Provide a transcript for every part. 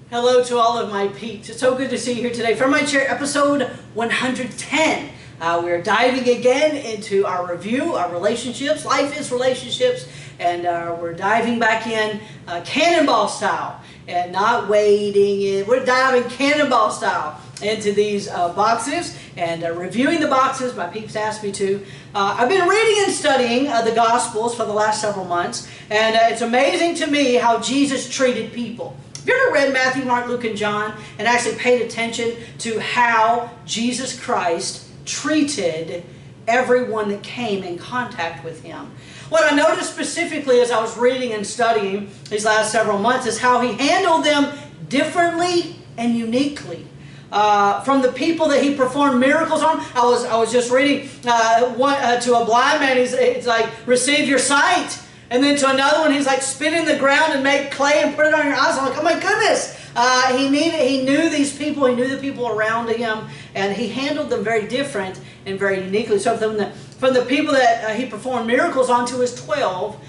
Hello to all of my peeps. It's so good to see you here today. From my chair, episode 110. We're diving again into our review, our relationships. Life is relationships. And we're diving back in cannonball style and not wading in. We're diving cannonball style into these boxes and reviewing the boxes. My peeps asked me to. I've been reading and studying the Gospels for the last several months. And it's amazing to me how Jesus treated people. Have you ever read Matthew, Mark, Luke, and John and actually paid attention to how Jesus Christ treated everyone that came in contact with Him? What I noticed specifically as I was reading and studying these last several months is how He handled them differently and uniquely. From the people that He performed miracles on, I was just reading to a blind man, it's like, receive your sight. And then to another one, He's like, spit in the ground and make clay and put it on your eyes. I'm like, oh my goodness. He knew these people. He knew the people around Him. And He handled them very different and very uniquely. So from the people that He performed miracles on to His 12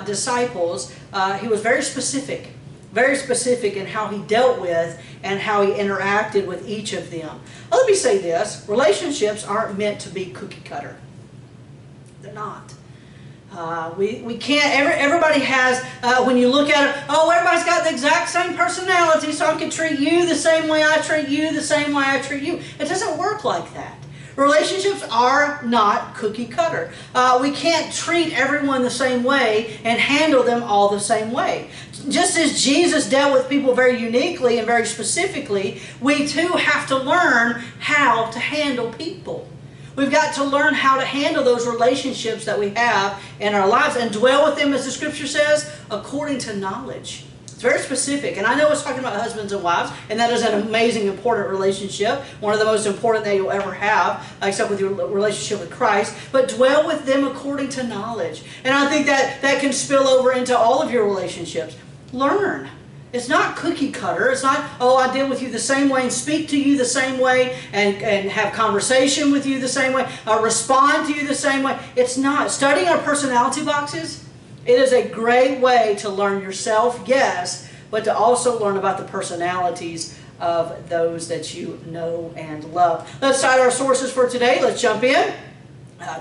disciples, He was very specific. Very specific in how He dealt with and how He interacted with each of them. Well, let me say this. Relationships aren't meant to be cookie cutter. They're not. We can't, everybody has, when you look at it, oh, everybody's got the exact same personality, so I can treat you the same way I treat you, the same way I treat you. It doesn't work like that. Relationships are not cookie cutter. We can't treat everyone the same way and handle them all the same way. Just as Jesus dealt with people very uniquely and very specifically, we too have to learn how to handle people. We've got to learn how to handle those relationships that we have in our lives and dwell with them, as the Scripture says, according to knowledge. It's very specific. And I know it's talking about husbands and wives, and that is an amazing, important relationship. One of the most important that you'll ever have, except with your relationship with Christ. But dwell with them according to knowledge. And I think that can spill over into all of your relationships. Learn. It's not cookie cutter. It's not, oh, I deal with you the same way and speak to you the same way and have conversation with you the same way, respond to you the same way. It's not. Studying our personality boxes, it is a great way to learn yourself, yes, but to also learn about the personalities of those that you know and love. Let's cite our sources for today. Let's jump in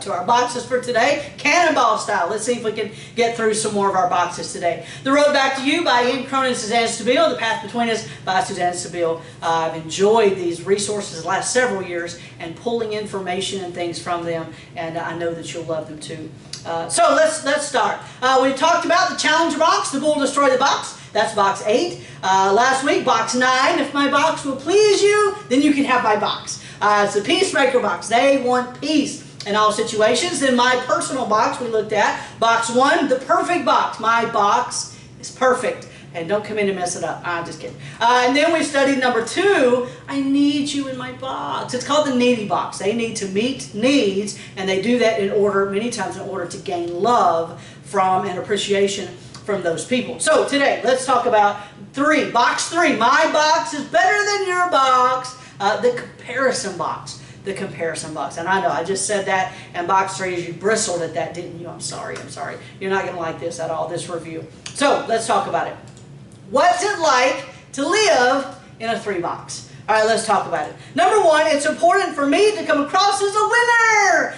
to our boxes for today, cannonball style. Let's see if we can get through some more of our boxes today. The Road Back to You by Ian Cronin and Suzanne Stabile. The Path Between Us by Suzanne Stabile. I've enjoyed these resources the last several years and pulling information and things from them, and I know that you'll love them too. So let's start. We talked about the Challenger box, the Bull Destroy the Box. That's box 8. Last week, box 9. If my box will please you, then you can have my box. It's the Peacemaker box. They want peace in all situations. Then my personal box we looked at. Box 1, the perfect box. My box is perfect. And don't come in and mess it up. I'm just kidding. And then we studied number 2, I need you in my box. It's called the needy box. They need to meet needs, and they do that many times in order to gain love from and appreciation from those people. So today, let's talk about 3. Box 3. My box is better than your box. The comparison box. The comparison box. And I know, I just said that, and box 3 is, you bristled at that, didn't you? I'm sorry. You're not going to like this at all, this review. So, let's talk about it. What's it like to live in a 3 box? All right, let's talk about it. Number 1, it's important for me to come across as a winner.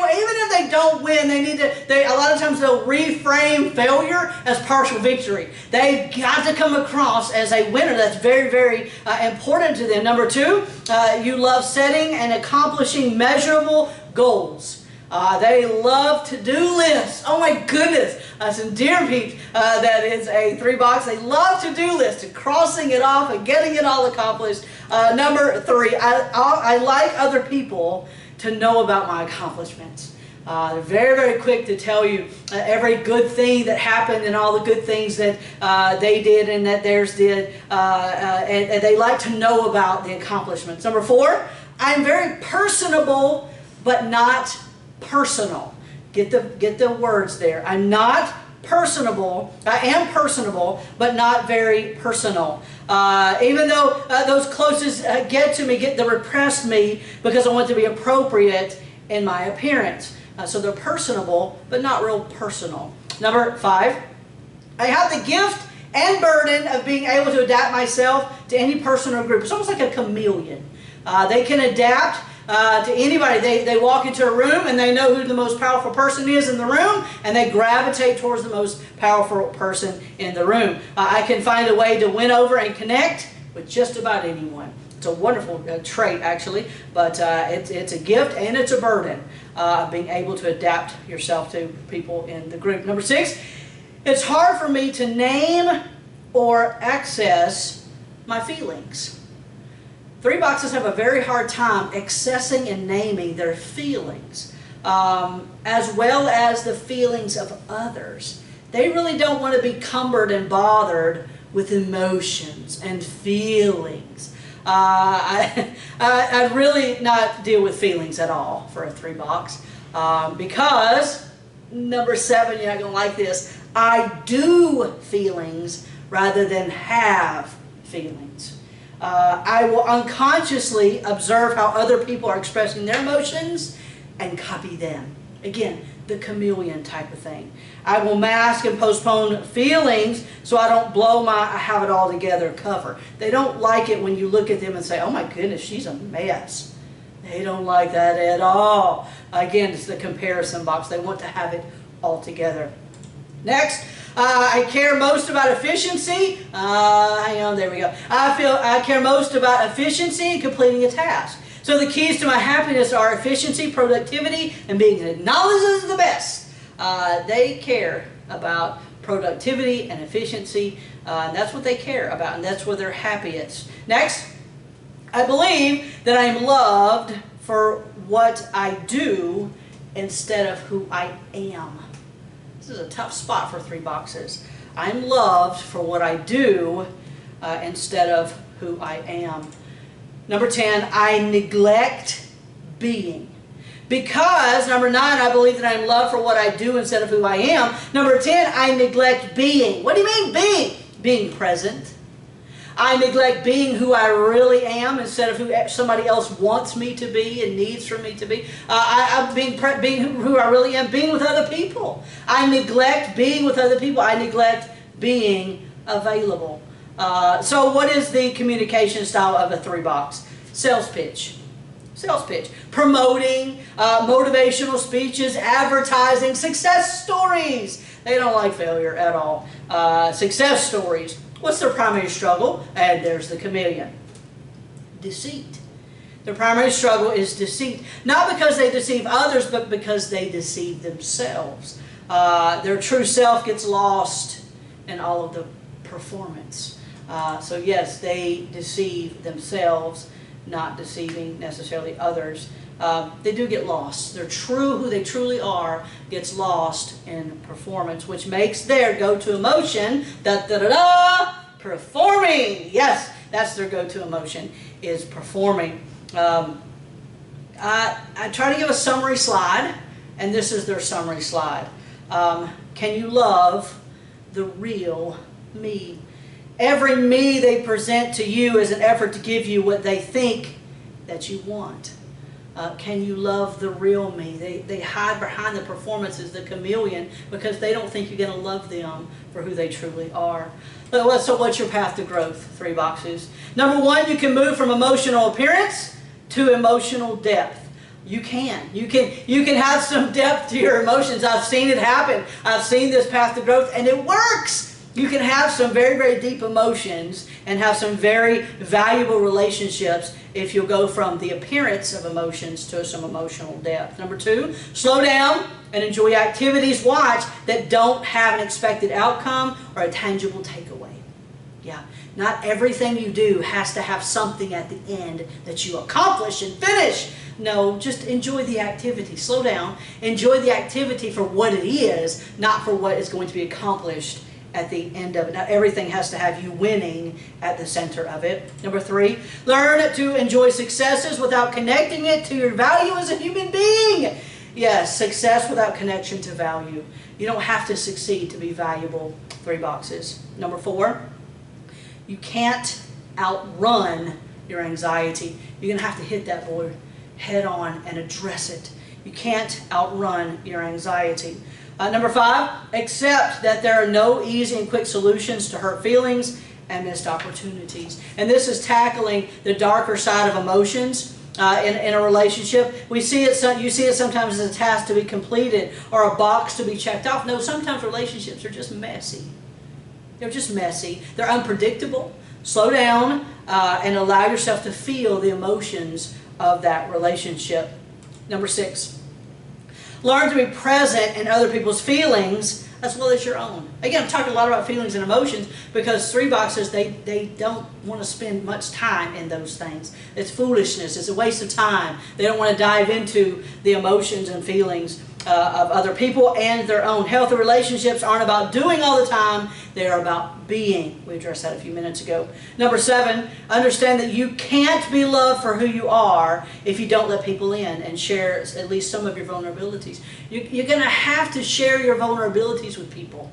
Even if they don't win, a lot of times they'll reframe failure as partial victory. They've got to come across as a winner. That's very, very important to them. Number 2, you love setting and accomplishing measurable goals. They love to-do lists. Oh my goodness. Some dear peeps that is a 3 box. They love to-do lists and crossing it off and getting it all accomplished. Number 3, I like other people to know about my accomplishments. They're very, very quick to tell you every good thing that happened and all the good things that they did and that theirs did. And they like to know about the accomplishments. Number 4, I'm very personable but not personal. Get the words there. I'm not personable. I am personable, but not very personal. Even though those closest get to me, they repress me because I want to be appropriate in my appearance. So they're personable, but not real personal. Number 5, I have the gift and burden of being able to adapt myself to any person or group. It's almost like a chameleon. They can adapt to anybody. They walk into a room and they know who the most powerful person is in the room, and they gravitate towards the most powerful person in the room. I can find a way to win over and connect with just about anyone. It's a wonderful trait, actually, but it's a gift and it's a burden, being able to adapt yourself to people in the group. Number 6, it's hard for me to name or access my feelings. 3 boxes have a very hard time accessing and naming their feelings, as well as the feelings of others. They really don't want to be cumbered and bothered with emotions and feelings. I'd really not deal with feelings at all for a 3 box, because number 7, you're not going to like this, I do feelings rather than have feelings. I will unconsciously observe how other people are expressing their emotions and copy them. Again, the chameleon type of thing. I will mask and postpone feelings so I don't blow my I have it all together cover. They don't like it when you look at them and say, oh my goodness, she's a mess. They don't like that at all. Again, it's the comparison box. They want to have it all together. Next, I care most about efficiency. Hang on, there we go. I care most about efficiency and completing a task. So the keys to my happiness are efficiency, productivity, and being acknowledged as the best. They care about productivity and efficiency, and that's what they care about, and that's where they're happiest. Next, I believe that I'm loved for what I do instead of who I am. This is a tough spot for 3 boxes. I'm loved for what I do instead of who I am. Number 10, I neglect being. Because, number 9, I believe that I'm loved for what I do instead of who I am. Number 10, I neglect being. What do you mean being? Being present. I neglect being who I really am instead of who somebody else wants me to be and needs for me to be. I'm being who I really am, being with other people. I neglect being with other people. I neglect being available. So what is the communication style of a 3 box? Sales pitch. Sales pitch. Promoting, motivational speeches, advertising, success stories. They don't like failure at all. Success stories. What's their primary struggle? And there's the chameleon. Deceit. Their primary struggle is deceit. Not because they deceive others, but because they deceive themselves. Their true self gets lost in all of the performance. So yes, they deceive themselves, not deceiving necessarily others. They do get lost. They're true, who they truly are, gets lost in performance, which makes their go-to emotion, performing. Yes, that's their go-to emotion, is performing. I try to give a summary slide, and this is their summary slide. Can you love the real me? Every me they present to you is an effort to give you what they think that you want. Can you love the real me? They hide behind the performances, the chameleon, because they don't think you're going to love them for who they truly are. So what's your path to growth? 3 boxes. Number 1, you can move from emotional appearance to emotional depth. You can. You can have some depth to your emotions. I've seen it happen. I've seen this path to growth, and it works. You can have some very, very deep emotions and have some very valuable relationships if you'll go from the appearance of emotions to some emotional depth. Number 2, slow down and enjoy activities, watch, that don't have an expected outcome or a tangible takeaway. Yeah, not everything you do has to have something at the end that you accomplish and finish. No, just enjoy the activity. Slow down. Enjoy the activity for what it is, not for what is going to be accomplished at the end of it. Not everything has to have you winning at the center of it. Number 3, learn to enjoy successes without connecting it to your value as a human being. Yes, success without connection to value. You don't have to succeed to be valuable. 3 boxes. Number 4, you can't outrun your anxiety. You're going to have to hit that boy head on and address it. You can't outrun your anxiety. Number 5, accept that there are no easy and quick solutions to hurt feelings and missed opportunities. And this is tackling the darker side of emotions in a relationship. You see it sometimes as a task to be completed or a box to be checked off. No, sometimes relationships are just messy. They're just messy. They're unpredictable. Slow down and allow yourself to feel the emotions of that relationship. Number 6, learn to be present in other people's feelings as well as your own. Again, I'm talking a lot about feelings and emotions because 3 boxers, they don't want to spend much time in those things. It's foolishness. It's a waste of time. They don't want to dive into the emotions and feelings of other people and their own. Healthy relationships aren't about doing all the time. They are about being. We addressed that a few minutes ago. Number 7, understand that you can't be loved for who you are if you don't let people in and share at least some of your vulnerabilities. You're going to have to share your vulnerabilities with people.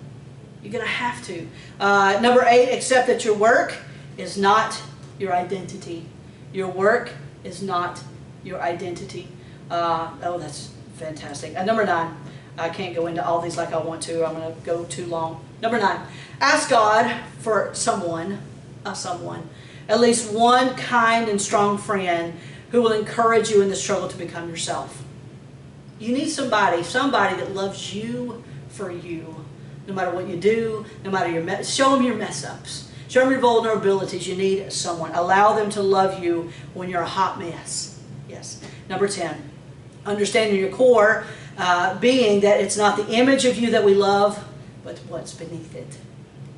You're going to have to. Number 8, accept that your work is not your identity. Your work is not your identity. Oh, that's fantastic. Number 9, I can't go into all these like I want to. I'm going to go too long. Number 9, ask God for someone, at least one kind and strong friend who will encourage you in the struggle to become yourself. You need somebody that loves you for you. No matter what you do, no matter your show them your mess ups. Show them your vulnerabilities. You need someone. Allow them to love you when you're a hot mess. Yes. Number 10, understanding your core being that it's not the image of you that we love, but what's beneath it.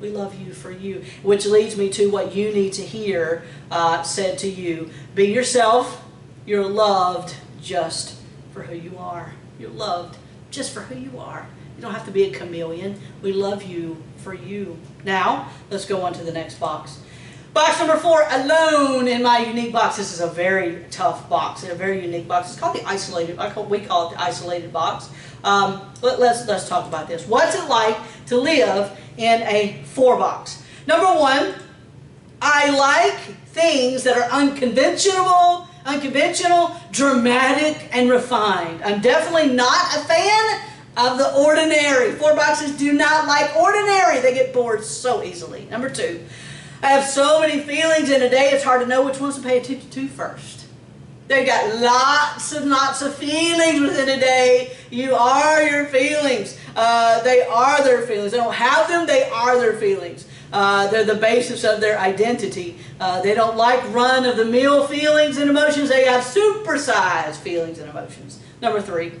We love you for you. Which leads me to what you need to hear said to you. Be yourself. You're loved just for who you are. You're loved just for who you are. You don't have to be a chameleon. We love you for you. Now, let's go on to the next box. Box number 4, alone in my unique box. This is a very tough box, a very unique box. It's called the isolated. We call it the isolated box. Let's talk about this. What's it like to live in a 4 box? Number 1, I like things that are unconventional, dramatic, and refined. I'm definitely not a fan of the ordinary. 4 boxes do not like ordinary. They get bored so easily. Number 2, I have so many feelings in a day, it's hard to know which ones to pay attention to first. They got lots of feelings within a day. You are your feelings. They are their feelings. They don't have them, they are their feelings. They're the basis of their identity. They don't like run-of-the-mill feelings and emotions. They have supersized feelings and emotions. Number 3,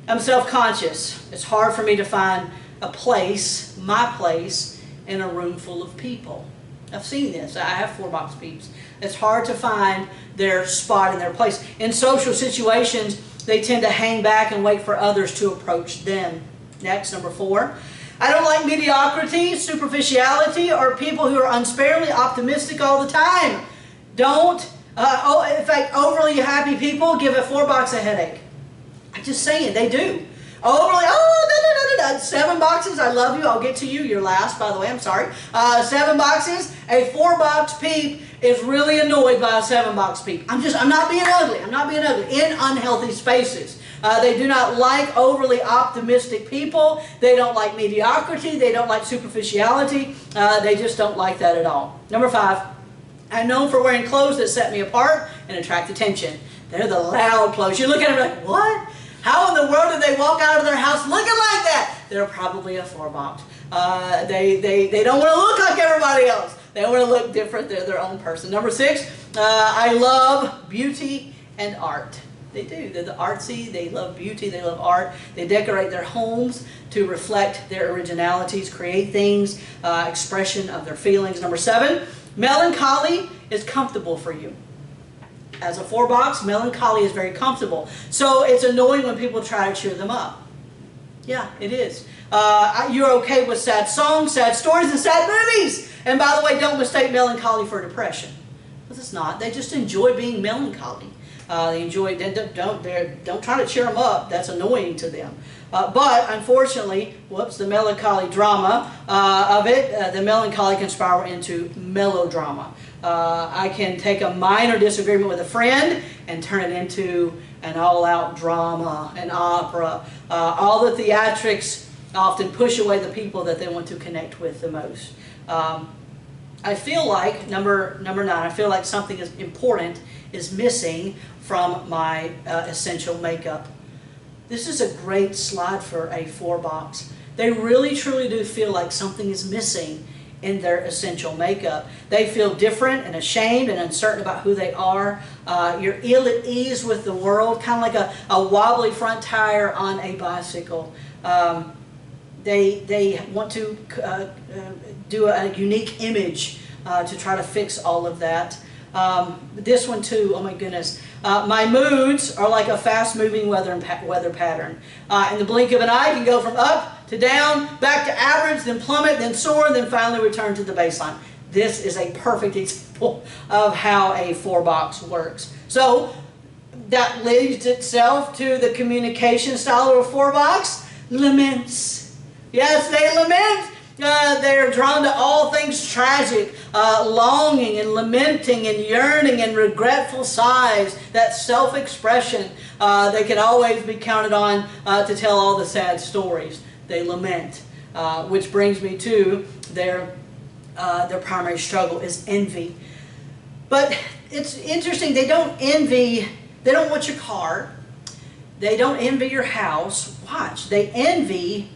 I'm self-conscious. It's hard for me to find a place, my place, in a room full of people. I've seen this. I have 4 box peeps. It's hard to find their spot and their place. In social situations, they tend to hang back and wait for others to approach them. Next, number 4. I don't like mediocrity, superficiality, or people who are unsparingly optimistic all the time. In fact, overly happy people give a 4 box a headache. I'm just saying, they do. Overly, 7 boxes, I love you, I'll get to you, you're last, by the way, I'm sorry. 7 boxes, a 4 box peep is really annoyed by a 7 box peep. I'm not being ugly, in unhealthy spaces. They do not like overly optimistic people, they don't like mediocrity, they don't like superficiality, they just don't like that at all. Number 5, I'm known for wearing clothes that set me apart and attract attention. They're the loud clothes. You look at them like, what? How in the world did they walk out of their house looking like that? They're probably a 4 box. They don't want to look like everybody else. They want to look different. They're their own person. Number 6, I love beauty and art. They do. They're the artsy. They love beauty. They love art. They decorate their homes to reflect their originalities, create things, expression of their feelings. Number 7, melancholy is comfortable for you. As a 4 box, melancholy is very comfortable. So it's annoying when people try to cheer them up. Yeah, it is. You're okay with sad songs, sad stories, and sad movies. And by the way, don't mistake melancholy for depression. Because it's not. They just enjoy being melancholy. They enjoy. Don't try to cheer them up. That's annoying to them. But unfortunately, the melancholy drama of it, the melancholy can spiral into melodrama. I can take a minor disagreement with a friend and turn it into an all-out drama, an opera. All the theatrics often push away the people that they want to connect with the most. I feel like, number 9, I feel like something is important is missing from my essential makeup. This is a great slide for a 4 box. They really truly do feel like something is missing in their essential makeup. They feel different and ashamed and uncertain about who they are. You're ill at ease with the world, kind of like a wobbly front tire on a bicycle. They want to do a unique image to try to fix all of that. This one too, oh my goodness. My moods are like a fast-moving weather pattern. In the blink of an eye, can go from up to down, back to average, then plummet, then soar, then finally return to the baseline. This is a perfect example of how a 4 box works. So that leads itself to the communication style of a 4 box. Laments. Yes, they lament. They're drawn to all things tragic, longing and lamenting and yearning and regretful sighs, that self-expression. They can always be counted on to tell all the sad stories. They lament, which brings me to their primary struggle is envy. But it's interesting, they don't envy, they don't want your car, they don't envy your house. Watch, they envy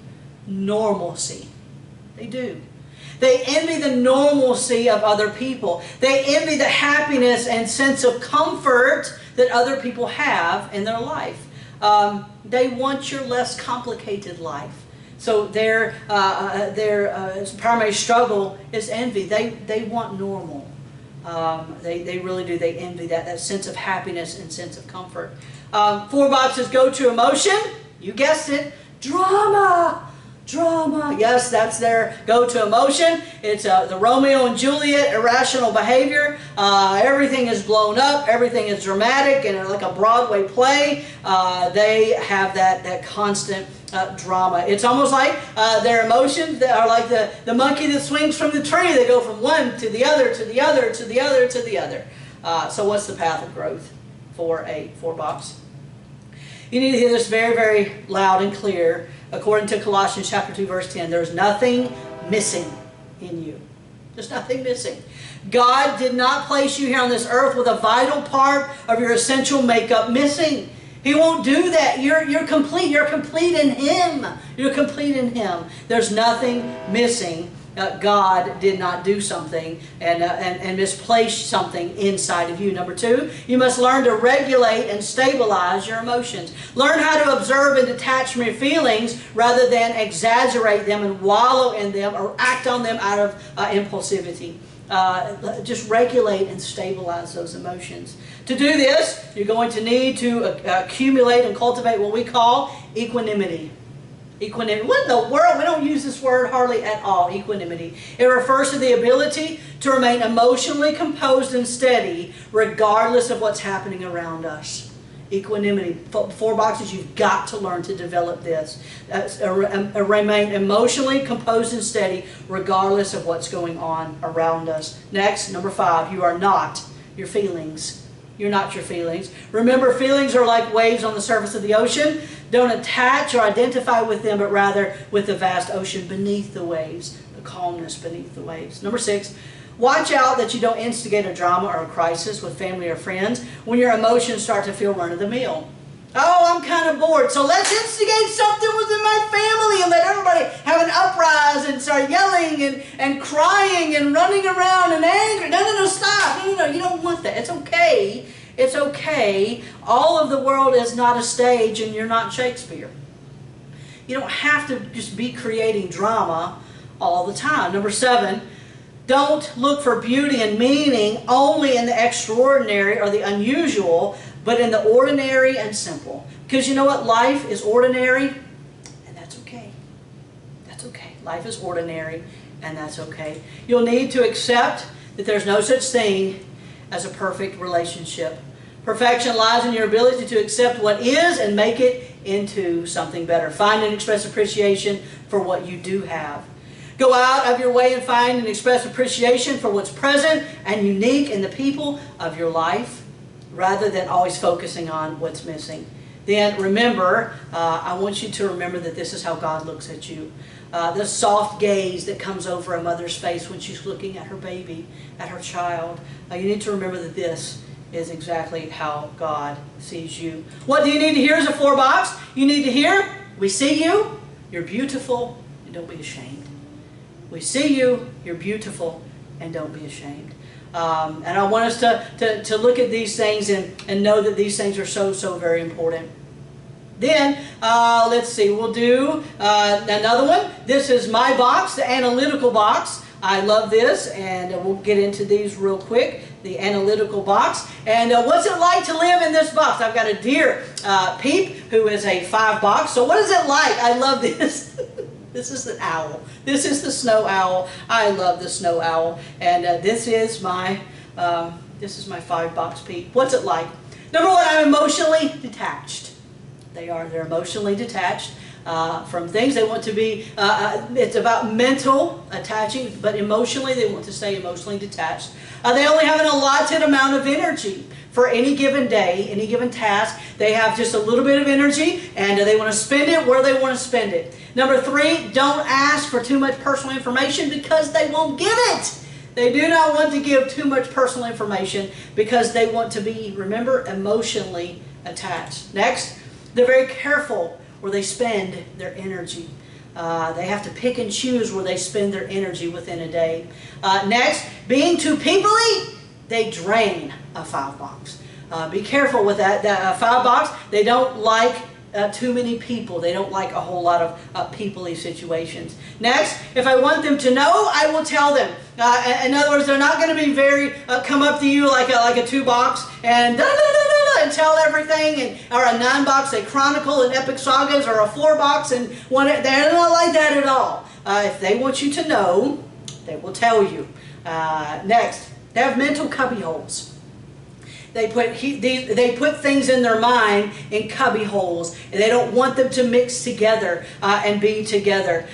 normalcy. They do. They envy the normalcy of other people. They envy the happiness and sense of comfort that other people have in their life. They want your less complicated life. So their primary struggle is envy. They want normal. They really do. They envy that sense of happiness and sense of comfort. 4 boxes go-to emotion. You guessed it. Drama. Drama. Yes, that's their go-to emotion. It's the Romeo and Juliet irrational behavior. Everything is blown up. Everything is dramatic and like a Broadway play. They have that constant drama. It's almost like their emotions that are like the monkey that swings from the tree. They go from one to the other, to the other, to the other, to the other. So what's the path of growth for a 4 box? You need to hear this very, very loud and clear. According to Colossians chapter 2, verse 10, there's nothing missing in you. There's nothing missing. God did not place you here on this earth with a vital part of your essential makeup missing. He won't do that. You're complete. You're complete in Him. You're complete in Him. There's nothing missing. God did not do something and misplace something inside of you. Number 2, you must learn to regulate and stabilize your emotions. Learn how to observe and detach from your feelings rather than exaggerate them and wallow in them or act on them out of impulsivity. Just regulate and stabilize those emotions. To do this, you're going to need to accumulate and cultivate what we call equanimity. Equanimity. What in the world? We don't use this word hardly at all, equanimity. It refers to the ability to remain emotionally composed and steady regardless of what's happening around us. Equanimity. 4 boxes, you've got to learn to develop this. Remain emotionally composed and steady regardless of what's going on around us. Next, number 5, you are not your feelings. You're not your feelings. Remember, feelings are like waves on the surface of the ocean. Don't attach or identify with them, but rather with the vast ocean beneath the waves, the calmness beneath the waves. Number 6, watch out that you don't instigate a drama or a crisis with family or friends when your emotions start to feel run-of-the-mill. Oh, I'm kind of bored, so let's instigate something within my family and let everybody have an uprise and start yelling and crying and running around and angry. No, stop. No, you don't want that. It's okay. It's okay. All of the world is not a stage and you're not Shakespeare. You don't have to just be creating drama all the time. Number 7, don't look for beauty and meaning only in the extraordinary or the unusual, but in the ordinary and simple. Because you know what? Life is ordinary, and that's okay. That's okay. Life is ordinary, and that's okay. You'll need to accept that there's no such thing as a perfect relationship. Perfection lies in your ability to accept what is and make it into something better. Find and express appreciation for what you do have. Go out of your way and find and express appreciation for what's present and unique in the people of your life, rather than always focusing on what's missing. then remember, I want you to remember that this is how God looks at you. The soft gaze that comes over a mother's face when she's looking at her baby, at her child. You need to remember that this is exactly how God sees you. What do you need to hear as a floor box? You need to hear, we see you, you're beautiful, and don't be ashamed. We see you, you're beautiful, and don't be ashamed. And I want us to look at these things and know that these things are so very important. Then, let's see, we'll do another one. This is my box, the analytical box. I love this, and we'll get into these real quick. The analytical box. And what's it like to live in this box? I've got a dear Peep, who is a 5 box. So what is it like? I love this. This is an owl. This is the snow owl. I love the snow owl. And this is my 5 box Peep. What's it like? Number one, I'm emotionally detached. They're emotionally detached from things. They want to be, it's about mental attaching, but emotionally they want to stay emotionally detached. They only have an allotted amount of energy for any given day, any given task. They have just a little bit of energy, and they want to spend it where they want to spend it. Number 3, don't ask for too much personal information because they won't give it. They do not want to give too much personal information because they want to be, remember, emotionally attached. Next, they're very careful where they spend their energy. They have to pick and choose where they spend their energy within a day. Next, being too peoply, they drain a 5 box. Be careful with that. That 5 box, they don't like too many people. They don't like a whole lot of people-y situations. Next, if I want them to know, I will tell them. In other words, they're not going to be very, come up to you like a 2 box and and tell everything, or a 9 box, they chronicle and epic sagas, or a 4 box, and they're not like that at all. If they want you to know, they will tell you. Next, they have mental cubby holes. They put things in their mind in cubby holes, and they don't want them to mix together and be together.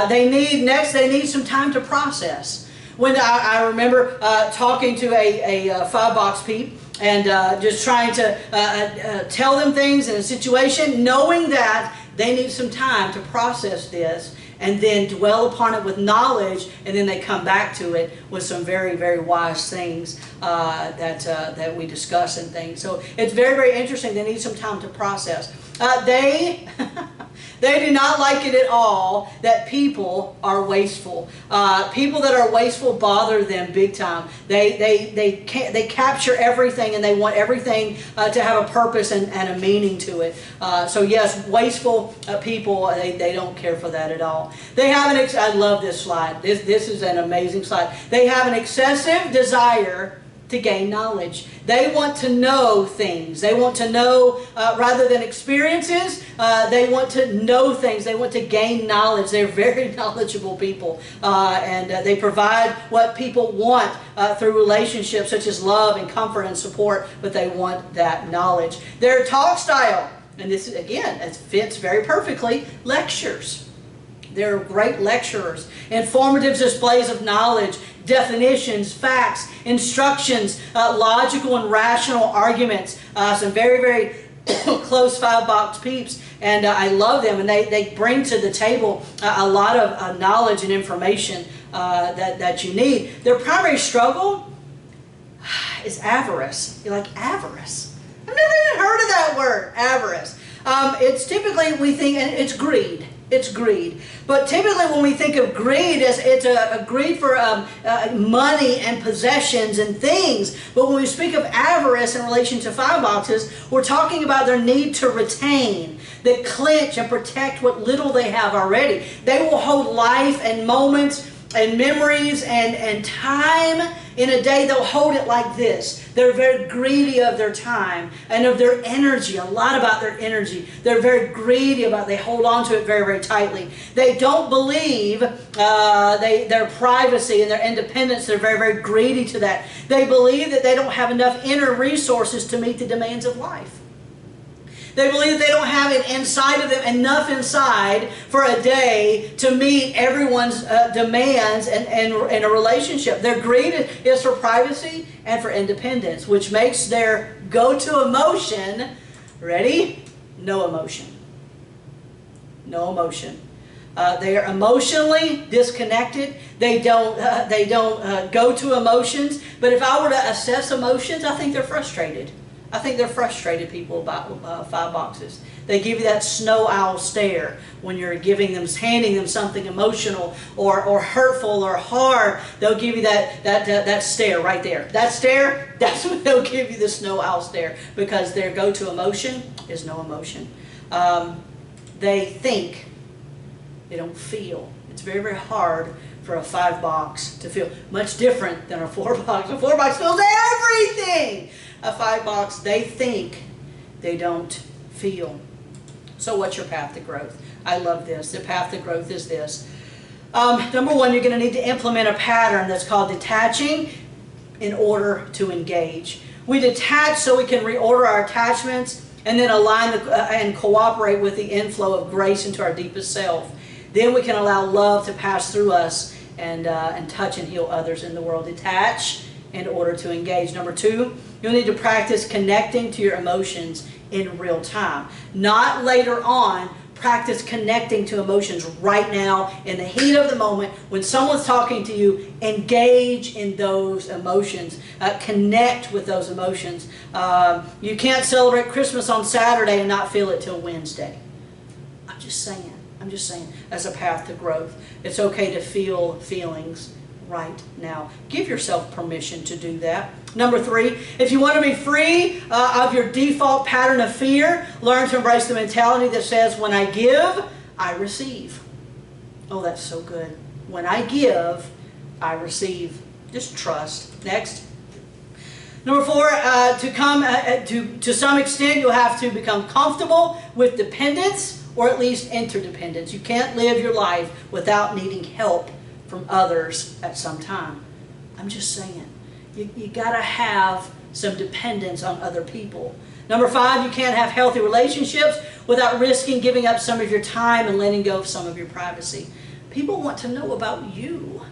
They need some time to process. When I remember talking to a 5 box Peep, and just trying to tell them things in a situation, knowing that they need some time to process this and then dwell upon it with knowledge, and then they come back to it with some very wise things that we discuss and things. So it's very interesting. They need some time to process. They do not like it at all that people are wasteful. People that are wasteful bother them big time. They capture everything, and they want everything to have a purpose and a meaning to it. So yes, wasteful people, they don't care for that at all. They have I love this slide. This is an amazing slide. They have an excessive desire to gain knowledge. They want to know things. They want to know, rather than experiences, they want to know things. They want to gain knowledge. They're very knowledgeable people. And they provide what people want through relationships such as love and comfort and support, but they want that knowledge. Their talk style, and this, again, it fits very perfectly, lectures. They're great lecturers. Informative displays of knowledge, definitions, facts, instructions, logical and rational arguments. Some very close 5 box Peeps, and I love them. And they bring to the table a lot of knowledge and information that you need. Their primary struggle is avarice. You're like, avarice? I've never even heard of that word, avarice. It's typically, we think, and it's greed. It's greed. But typically when we think of greed, it's a greed for money and possessions and things. But when we speak of avarice in relation to 5 boxes, we're talking about their need to retain, that clench and protect what little they have already. They will hold life and moments and memories and time in a day. They'll hold it like this. They're very greedy of their time and of their energy, a lot about their energy. They're very greedy about it. They hold on to it very tightly. They don't believe their privacy and their independence. They're very greedy to that. They believe that they don't have enough inner resources to meet the demands of life. They believe that they don't have it inside of them, enough inside for a day to meet everyone's demands in a relationship. Their greed is for privacy and for independence, which makes their go-to emotion, ready? no emotion. No emotion. They are emotionally disconnected. They don't go to emotions. But if I were to assess emotions, I think they're frustrated. I think they're frustrated people about 5 boxes. They give you that snow owl stare when you're handing them something emotional or hurtful or hard. They'll give you that stare right there. That stare, that's when they'll give you the snow owl stare, because their go-to emotion is no emotion. They think, they don't feel. It's very, very hard for a 5 box to feel. Much different than a 4 box. A 4 box feels everything. A 5 box, they think, they don't feel. So what's your path to growth? I love this. The path to growth is this. Number 1, you're going to need to implement a pattern that's called detaching in order to engage. We detach so we can reorder our attachments and then align and cooperate with the inflow of grace into our deepest self. Then we can allow love to pass through us and touch and heal others in the world. Detach in order to engage. Number 2, you'll need to practice connecting to your emotions in real time. Not later on. Practice connecting to emotions right now in the heat of the moment. When someone's talking to you, engage in those emotions. Connect with those emotions. You can't celebrate Christmas on Saturday and not feel it till Wednesday. I'm just saying. As a path to growth, it's okay to feel feelings right now. Give yourself permission to do that. Number 3, if you want to be free of your default pattern of fear, learn to embrace the mentality that says, when I give, I receive. Oh, that's so good. When I give, I receive. Just trust. Next. Number 4, to some extent, you'll have to become comfortable with dependence, or at least interdependence. You can't live your life without needing help from others at some time. I'm just saying. You got to have some dependence on other people. Number 5, you can't have healthy relationships without risking giving up some of your time and letting go of some of your privacy. People want to know about you.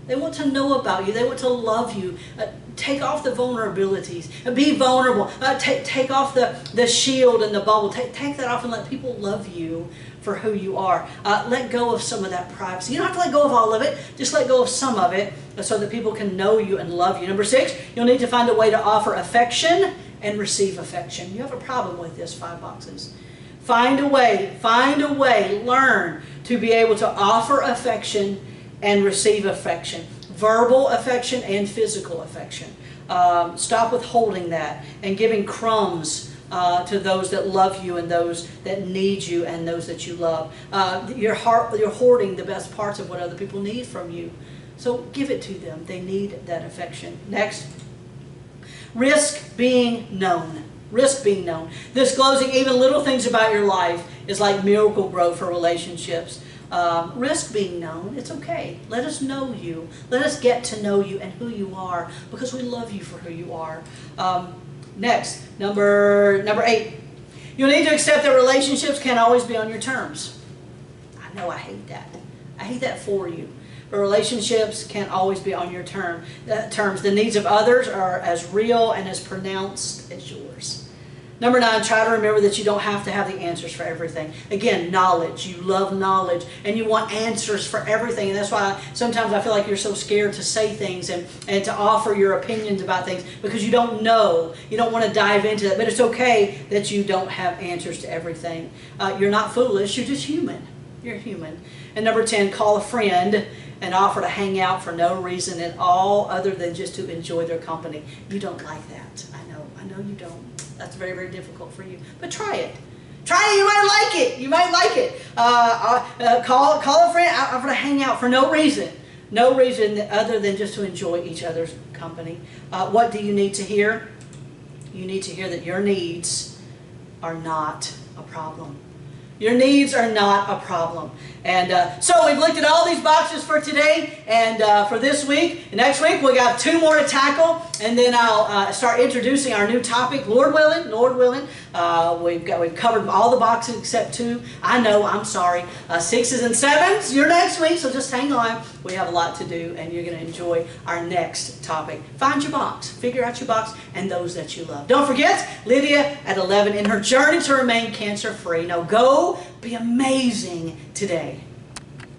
They want to know about you. They want to love you. Take off the vulnerabilities. Be vulnerable. Take off the shield and the bubble. Take that off and let people love you for who you are. Let go of some of that privacy. You don't have to let go of all of it. Just let go of some of it so that people can know you and love you. Number 6, you'll need to find a way to offer affection and receive affection. You have a problem with this, 5 boxes. Find a way, learn to be able to offer affection and receive affection. Verbal affection and physical affection. Stop withholding that and giving crumbs to those that love you and those that need you and those that you love. You're hoarding the best parts of what other people need from you. So give it to them. They need that affection. Next. Risk being known. Risk being known. Disclosing even little things about your life is like miracle growth for relationships. Risk being known. It's okay. Let us know you. Let us get to know you and who you are, because we love you for who you are. Next, number 8. You'll need to accept that relationships can't always be on your terms. I know, I hate that. I hate that for you. But relationships can't always be on your terms. The needs of others are as real and as pronounced as yours. Number 9, try to remember that you don't have to have the answers for everything. Again, knowledge. You love knowledge and you want answers for everything. And that's why sometimes I feel like you're so scared to say things and to offer your opinions about things, because you don't know. You don't want to dive into that. But it's okay that you don't have answers to everything. You're not foolish. You're just human. You're human. And number 10, call a friend and offer to hang out for no reason at all other than just to enjoy their company. You don't like that. I know you don't. That's very, very difficult for you. But try it. Try it. You might like it. You might like it. Call a friend, offer to hang out for no reason. No reason other than just to enjoy each other's company. What do you need to hear? You need to hear that your needs are not a problem. Your needs are not a problem. And so we've looked at all these boxes for today and for this week. Next week we got 2 more to tackle, and then I'll start introducing our new topic, Lord willing. Lord willing. We've covered all the boxes except 2. I know, I'm sorry. 6s and 7s, you're next week, so just hang on. We have a lot to do, and you're going to enjoy our next topic. Find your box. Figure out your box and those that you love. Don't forget, Lydia at 11 in her journey to remain cancer-free. Now go be amazing today.